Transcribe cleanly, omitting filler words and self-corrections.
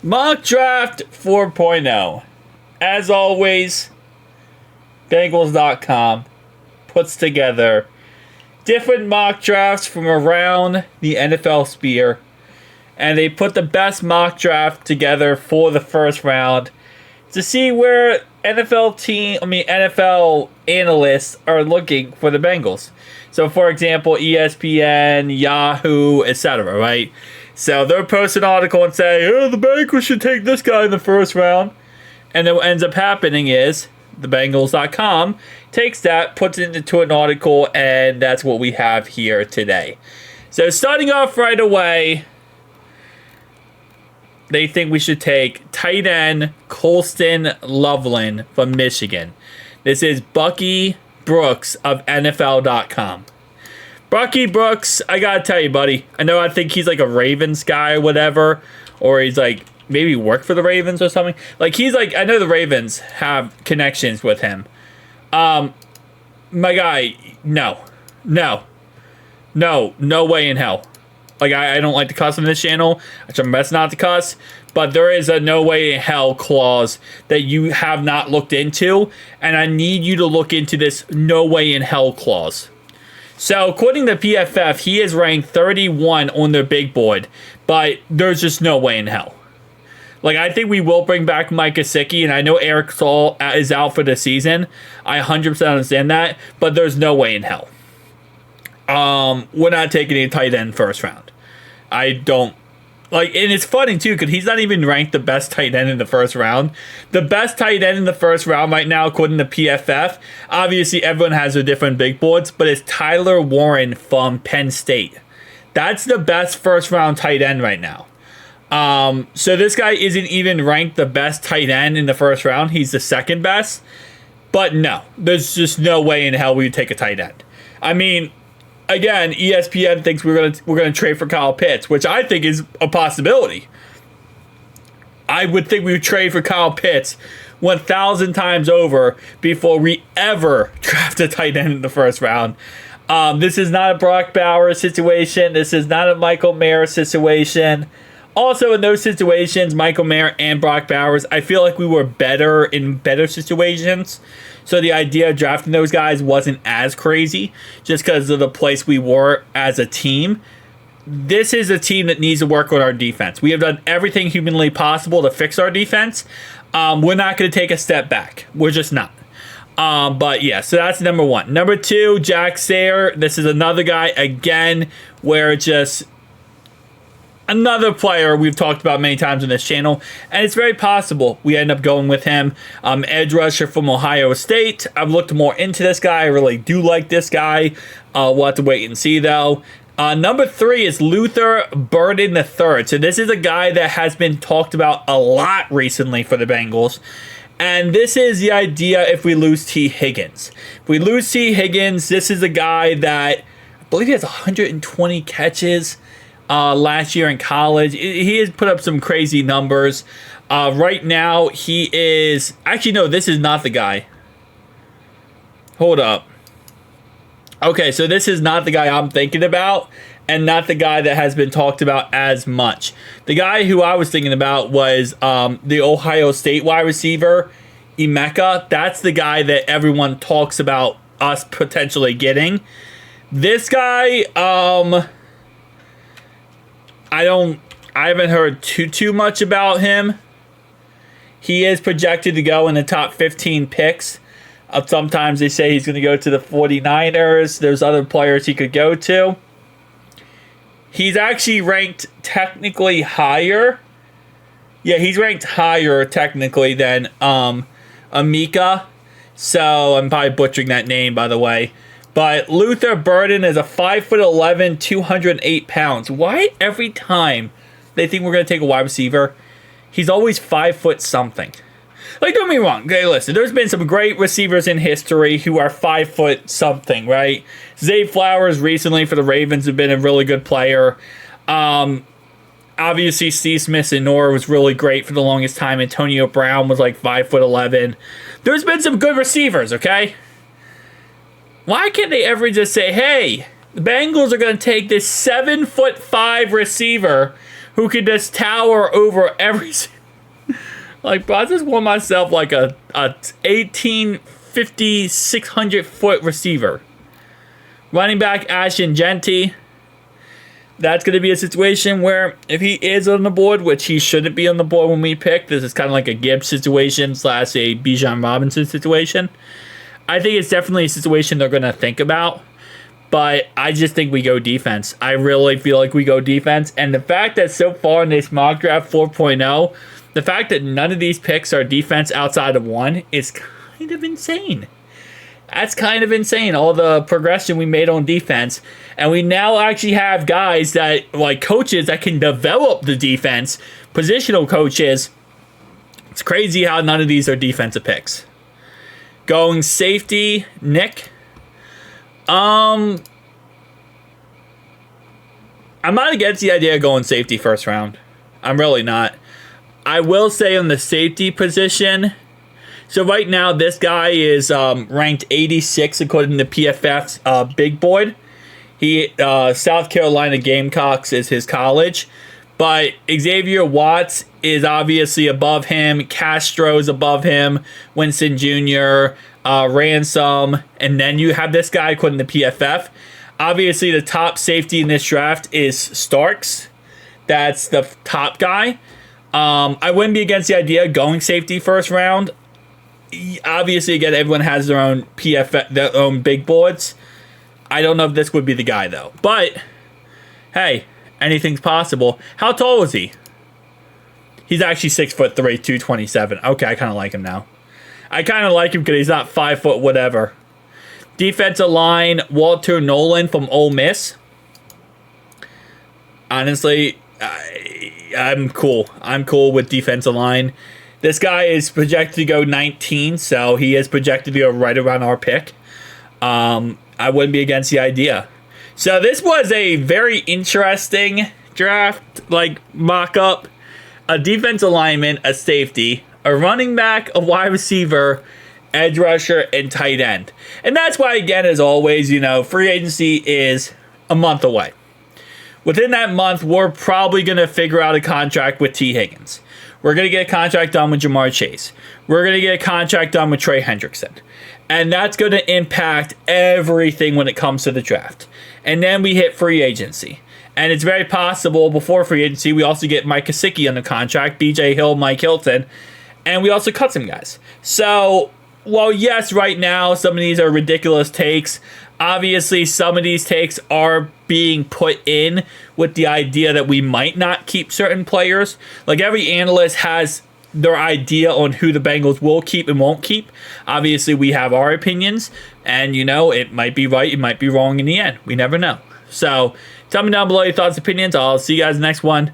Mock Draft 4.0. As always, Bengals.com puts together different mock drafts from around the NFL sphere. And they put the best mock draft together for the first round to see where NFL analysts are looking for the Bengals. So, for example, ESPN, Yahoo, etc., right? So they'll post an article and say, oh, the Bengals should take this guy in the first round. And then what ends up happening is the Bengals.com takes that, puts it into an article, and that's what we have here today. So starting off right away, they think we should take tight end Colston Loveland from Michigan. This is Bucky Brooks of NFL.com. Bucky Brooks, I gotta tell you, buddy, I think he's like a Ravens guy or whatever, or he's like maybe worked for the Ravens or something. Like he's like, I know the Ravens have connections with him. My guy, no way in hell. Like, I don't like to cuss on this channel. I try my best not to cuss. But there is a no way in hell clause that you have not looked into. And I need you to look into this no way in hell clause. So, according to PFF, he is ranked 31 on their big board. But there's just no way in hell. Like, I think we will bring back Mike Gesicki. And I know Eric Saul is out for the season. I 100% understand that. But there's no way in hell. We're not taking a tight end first round. I don't like, and it's funny too because he's not even ranked the best tight end in the first round. The best tight end in the first round right now, according to PFF, obviously everyone has their different big boards, but it's Tyler Warren from Penn State. That's the best first round tight end right now. So this guy isn't even ranked the best tight end in the first round. He's the second best. But no, there's just no way in hell we would take a tight end. I mean, again, ESPN thinks we're gonna trade for Kyle Pitts, which I think is a possibility. I would think we would trade for Kyle Pitts 1,000 times over before we ever draft a tight end in the first round. This is not a Brock Bowers situation. This is not a Michael Mayer situation. Also, in those situations, Michael Mayer and Brock Bowers, I feel like we were better in better situations. So the idea of drafting those guys wasn't as crazy just because of the place we were as a team. This is a team that needs to work on our defense. We have done everything humanly possible to fix our defense. We're not going to take a step back. We're just not. But yeah, so that's number one. Number two, Jack Sayer. This is another guy, again, where just another player we've talked about many times on this channel, and it's very possible we end up going with him. Edge rusher from Ohio State. I've looked more into this guy. I really do like this guy. We'll have to wait and see, though. Number three is Luther Burden III. So this is a guy that has been talked about a lot recently for the Bengals. And this is the idea if we lose T. Higgins. If we lose T. Higgins, this is a guy that I believe he has 120 catches last year in college. He has put up some crazy numbers. Right now, he is... Actually, no, this is not the guy. Hold up. Okay, so this is not the guy I'm thinking about, and not the guy that has been talked about as much. The guy who I was thinking about was the Ohio State wide receiver, Emeka. That's the guy that everyone talks about us potentially getting. This guy, I haven't heard too much about him. He is projected to go in the top 15 picks. Sometimes they say he's going to go to the 49ers. There's other players he could go to. He's actually ranked technically higher. Yeah, he's ranked higher technically than Emeka. So I'm probably butchering that name, by the way. But Luther Burden is a 5'11", 208 pounds. Why every time they think we're going to take a wide receiver, he's always 5 foot something? Like, don't get me wrong. Okay, listen, there's been some great receivers in history who are 5 foot something, right? Zay Flowers recently for the Ravens have been a really good player. Obviously, Steve Smith-Sinor was really great for the longest time. Antonio Brown was like 5'11". There's been some good receivers, okay? Why can't they ever just say, hey, the Bengals are going to take this 7'5" receiver who can just tower over every Like, bro, I just want myself like a 1850, 600-foot receiver. Running back Ashton Genty. That's going to be a situation where if he is on the board, which he shouldn't be on the board when we pick, this is kind of like a Gibbs situation / a Bijan Robinson situation. I think it's definitely a situation they're going to think about. But I just think we go defense. I really feel like we go defense. And the fact that so far in this mock draft 4.0, the fact that none of these picks are defense outside of one is kind of insane. That's kind of insane, all the progression we made on defense. And we now actually have guys that, like coaches, that can develop the defense, positional coaches. It's crazy how none of these are defensive picks. Going safety, Nick. I'm not against the idea of going safety first round. I'm really not. I will say on the safety position, so right now this guy is ranked 86 according to PFF's big board. He South Carolina Gamecocks is his college, but Xavier Watts is obviously above him. Castro's above him. Winston Jr., Ransom, and then you have this guy according to PFF. Obviously, the top safety in this draft is Starks. That's the top guy. I wouldn't be against the idea of going safety first round. Obviously, again, everyone has their own PFF, their own big boards. I don't know if this would be the guy, though. But, hey, anything's possible. How tall is he? He's actually 6'3", 227. Okay, I kind of like him now. I kind of like him because he's not 5 foot whatever. Defensive line, Walter Nolan from Ole Miss. Honestly, I'm cool. I'm cool with defensive line. This guy is projected to go 19, so he is projected to go right around our pick. I wouldn't be against the idea. So this was a very interesting draft, like mock-up. A defensive lineman, a safety, a running back, a wide receiver, edge rusher, and tight end. And that's why, again, as always, free agency is a month away. Within that month, we're probably going to figure out a contract with T. Higgins. We're going to get a contract done with Jamar Chase. We're going to get a contract done with Trey Hendrickson. And that's going to impact everything when it comes to the draft. And then we hit free agency. And it's very possible before free agency, we also get Mike Gesicki under contract, BJ Hill, Mike Hilton, and we also cut some guys. So, well, yes, right now, some of these are ridiculous takes. Obviously, some of these takes are being put in with the idea that we might not keep certain players. Like, every analyst has their idea on who the Bengals will keep and won't keep. Obviously, we have our opinions, and, it might be right, it might be wrong in the end. We never know. So, tell me down below your thoughts, opinions. I'll see you guys next one.